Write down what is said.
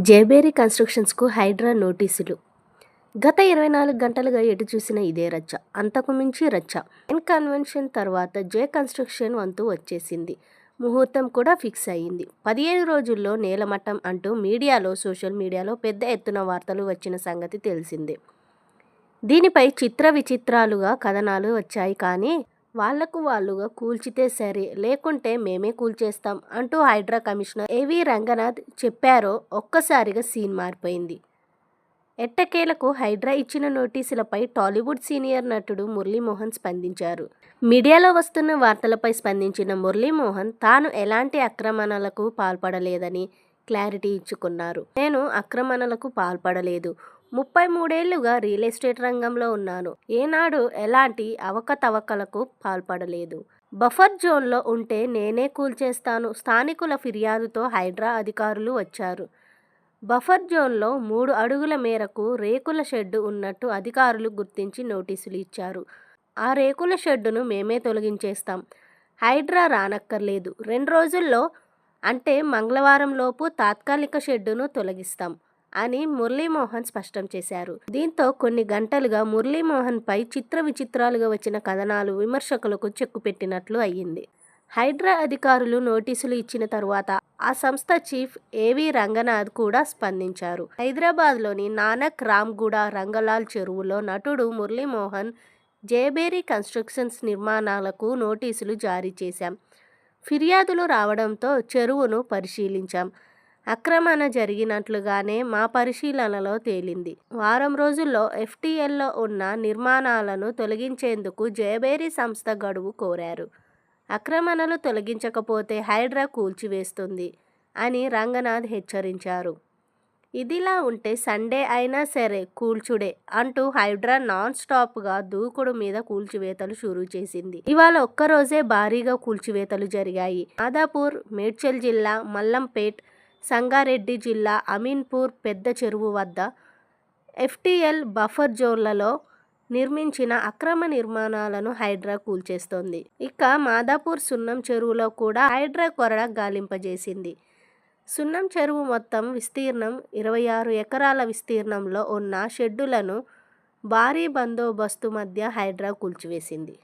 జేబేరి కన్స్ట్రక్షన్స్కు హైడ్రా నోటీసులు. గత 24 గంటలుగా ఎటు చూసినా ఇదే రచ్చ, అంతకు మించి రచ్చ. మెయిన్ కన్వెన్షన్ తర్వాత జే కన్స్ట్రక్షన్ వంతు వచ్చేసింది. ముహూర్తం కూడా ఫిక్స్ అయ్యింది. 15 రోజుల్లో నేలమట్టం అంటూ సోషల్ మీడియాలో పెద్ద ఎత్తున వార్తలు వచ్చిన సంగతి తెలిసిందే. దీనిపై చిత్ర విచిత్రాలుగా కథనాలు వచ్చాయి. కానీ వాళ్ళుగా కూల్చితే సరే, లేకుంటే మేమే కూల్చేస్తాం అంటూ హైడ్రా కమిషనర్ ఏవీ రంగనాథ్ చెప్పారో ఒక్కసారిగా సీన్ మారిపోయింది. ఎట్టకేలకు హైడ్రా ఇచ్చిన నోటీసులపై టాలీవుడ్ సీనియర్ నటుడు మురళీమోహన్ స్పందించారు. మీడియాలో వస్తున్న వార్తలపై స్పందించిన మురళీమోహన్ తాను ఎలాంటి ఆక్రమణలకు పాల్పడలేదని క్లారిటీ ఇచ్చుకున్నారు. నేను ఆక్రమణలకు పాల్పడలేదు. 33 ఏళ్లుగా రియల్ ఎస్టేట్ రంగంలో ఉన్నాను. ఏనాడు ఎలాంటి అవకతవకలకు పాల్పడలేదు. బఫర్ జోన్లో ఉంటే నేనే కూల్చేస్తాను. స్థానికుల ఫిర్యాదుతో హైడ్రా అధికారులు వచ్చారు. బఫర్ జోన్లో 3 అడుగుల మేరకు రేకుల షెడ్డు ఉన్నట్టు అధికారులు గుర్తించి నోటీసులు ఇచ్చారు. ఆ రేకుల షెడ్డును మేమే తొలగించేస్తాం. హైడ్రా రానక్కర్లేదు. 2 రోజుల్లో అంటే మంగళవారంలోపు తాత్కాలిక షెడ్డును తొలగిస్తాం అని మురళీమోహన్ స్పష్టం చేశారు. దీంతో కొన్ని గంటలుగా మురళీమోహన్పై చిత్ర విచిత్రాలుగా వచ్చిన కథనాలు విమర్శకులకు చెక్కుపెట్టినట్లు అయ్యింది. హైడ్రా అధికారులు నోటీసులు ఇచ్చిన తరువాత ఆ సంస్థ చీఫ్ ఏవీ రంగనాథ్ కూడా స్పందించారు. హైదరాబాద్లోని నానక్ రామ్గూడ రంగలాల్ చెరువులో నటుడు మురళీమోహన్ జేబేరి కన్స్ట్రక్షన్స్ నిర్మాణాలకు నోటీసులు జారీ చేశాం. ఫిర్యాదులు రావడంతో చెరువును పరిశీలించాం. ఆక్రమణ జరిగినట్లుగానే మా పరిశీలనలో తేలింది. వారం రోజుల్లో ఎఫ్టీఎల్లో ఉన్న నిర్మాణాలను తొలగించేందుకు జేబేరి సంస్థ గడువు కోరారు. ఆక్రమణలు తొలగించకపోతే హైడ్రా కూల్చివేస్తుంది అని రంగనాథ్ హెచ్చరించారు. ఇదిలా ఉంటే సండే అయినా సరే కూల్చుడే అంటూ హైడ్రా నాన్ స్టాప్గా దూకుడు మీద కూల్చివేతలు షురూ చేసింది. ఇవాళ ఒక్కరోజే భారీగా కూల్చివేతలు జరిగాయి. మాదాపూర్, మేడ్చల్ జిల్లా మల్లంపేట్, సంగారెడ్డి జిల్లా అమీన్పూర్ పెద్ద చెరువు వద్ద ఎఫ్టీఎల్ బఫర్ జోన్లలో నిర్మించిన అక్రమ నిర్మాణాలను హైడ్రా కూల్చేస్తోంది. ఇక మాదాపూర్ సున్నం చెరువులో కూడా హైడ్రా కొరడ గాలింపజేసింది. సున్నం చెరువు మొత్తం విస్తీర్ణం 26 ఎకరాల విస్తీర్ణంలో ఉన్న షెడ్డులను భారీ బందోబస్తు మధ్య హైడ్రా కూల్చివేసింది.